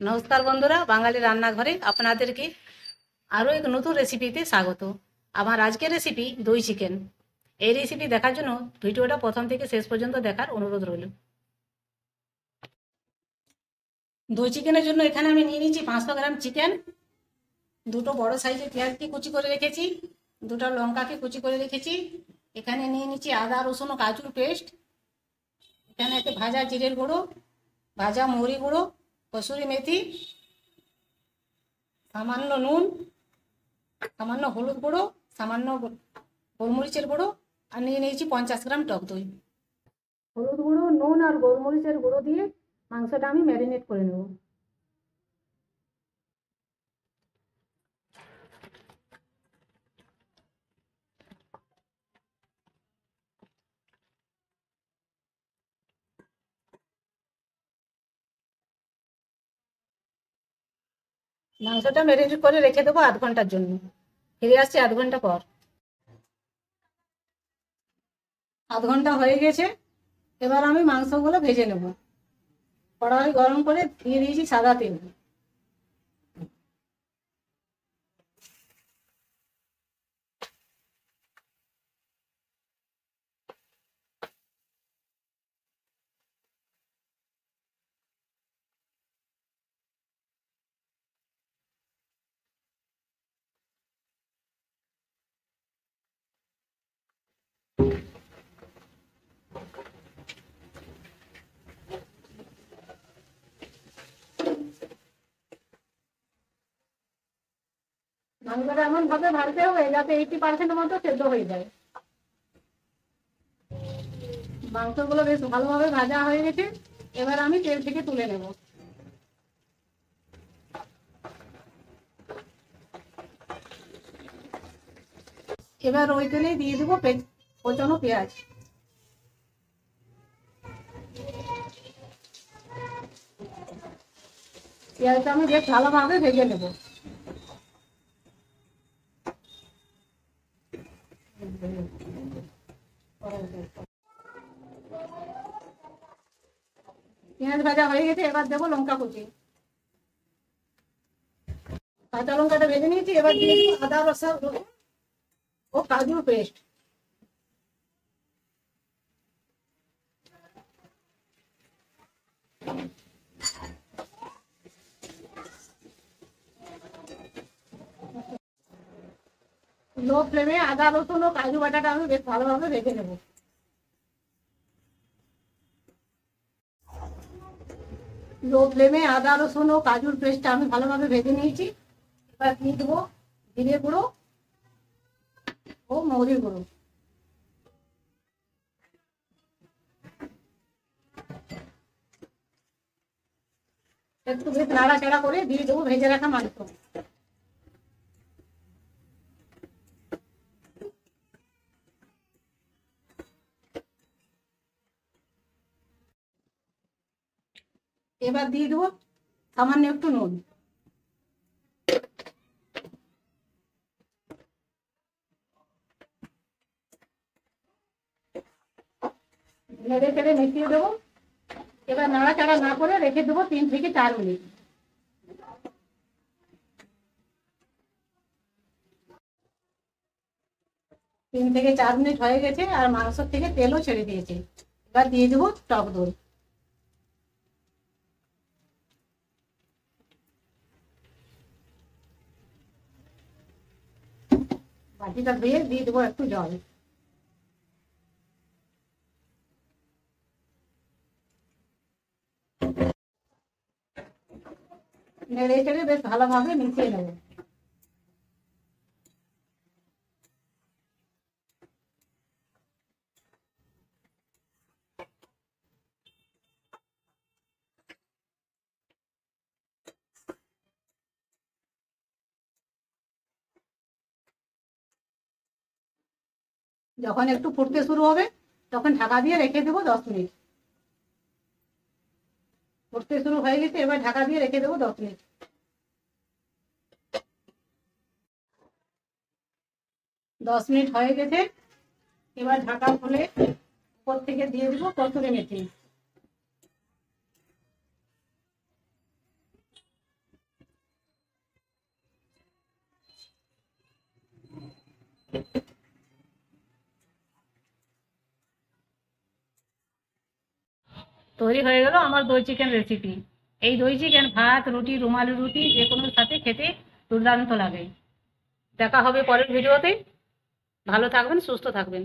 নমস্কার বন্ধুরা, বাঙালি রান্নাঘরে আপনাদেরকে আরও এক নতুন রেসিপিতে স্বাগত। আমার আজকের রেসিপি দই চিকেন। এই রেসিপি দেখার জন্য ভিডিওটা প্রথম থেকে শেষ পর্যন্ত দেখার অনুরোধ রইল। দই চিকেনের জন্য এখানে আমি নিয়ে নিচ্ছি 500 গ্রাম চিকেন, দুটো বড় সাইজের পেঁয়াজকে কুচি করে রেখেছি, দুটো লঙ্কাকে কুচি করে রেখেছি। এখানে নিয়ে নিচ্ছি আদা রসুন ও কাজুর পেস্ট। এখানে একটু ভাজা জিরের গুঁড়ো, ভাজা মৌরি গুঁড়ো, কসুরি মেথি, সামান্য নুন, সামান্য হলুদ গুঁড়ো, সামান্য গোলমরিচের গুঁড়ো, আর নিয়ে নিয়েছি 50 গ্রাম টক দই। হলুদ গুঁড়ো, নুন আর গোলমরিচের গুঁড়ো দিয়ে মাংসটা আমি ম্যারিনেট করে নেব। মাংসটা ম্যারিনেট করে রেখে দেবো আধ ঘন্টার জন্য। ফিরে আসছি আধ ঘন্টা পর। আধ ঘন্টা হয়ে গেছে, এবার আমি মাংসগুলো ভেজে নেব। কড়াই গরম করে দিয়ে দিয়েছি সাদা তেল। মাংসটা এমন ভাবে ভাজতে হবে যাতে 80% মতো সেদ্ধ হয়ে যায়। মাংসগুলো বেশ ভালোভাবে ভাজা হয়ে গেছে, এবার আমি তেল থেকে তুলে নেব। এবার ওই তেলেই দিয়ে দেবো কোচানো পেঁয়াজ। পেঁয়াজটা আমি বেশ ভালোভাবে ভেজে নেব। পেঁয়াজ ভাজা হয়ে গেছে, এবার দেবো লঙ্কা কুচি। কাঁচা লঙ্কাটা ভেজে নিয়েছি, এবার দিয়ে দেবো আদা রসুন ও কাজুর পেস্ট। লো ফ্লেমে আদা রসুন ও কাজু বাটাটা আমি বেশ ভালোভাবে ভেজে নেব। লো ফ্লেমে আদা রসুন ও কাজুর পেস্টটা আমি ভালোভাবে ভেজে নিয়েছি। এবার দিয়ে দেবো জিরে গুঁড়ো ও মৌরি গুঁড়ো। একটু বেশ নাড়াচাড়া করে দিয়ে দেবো ভেজে রাখা মাংস। এবার দিয়ে দেবো সামান্য একটু নুন। নেড়ে চেড়ে মিশিয়ে দেবো। এবার নাড়াচাড়া না করে রেখে দেবো 3 থেকে 4 মিনিট। তিন থেকে 4 মিনিট হয়ে গেছে আর মাংস থেকে তেলও ছেড়ে দিয়েছে। এবার দিয়ে দেবো টক দই। বাটিটা ধুয়ে দিয়ে দেবো একটু জল। নেড়ে চেড়ে বেশ ভালোভাবে মিশিয়ে নেব। যখন একটু ফুটতে শুরু হবে তখন ঢাকা দিয়ে রেখে দেবো 10 মিনিট। ফুটতে শুরু হয়ে গেছে, এবার ঢাকা দিয়ে রেখে দেবো 10 মিনিট। 10 মিনিট হয়ে গেছে, এবার ঢাকা খুলে উপর থেকে দিয়ে দেবো কসুরি মেথি। তৈরি হয়ে গেল আমার দই চিকেন রেসিপি। এই দই চিকেন ভাত, রুটি, রুমালি রুটি যে কোনোর সাথে খেতে দুর্দান্ত লাগে। দেখা হবে পরের ভিডিওতে। ভালো থাকবেন, সুস্থ থাকবেন।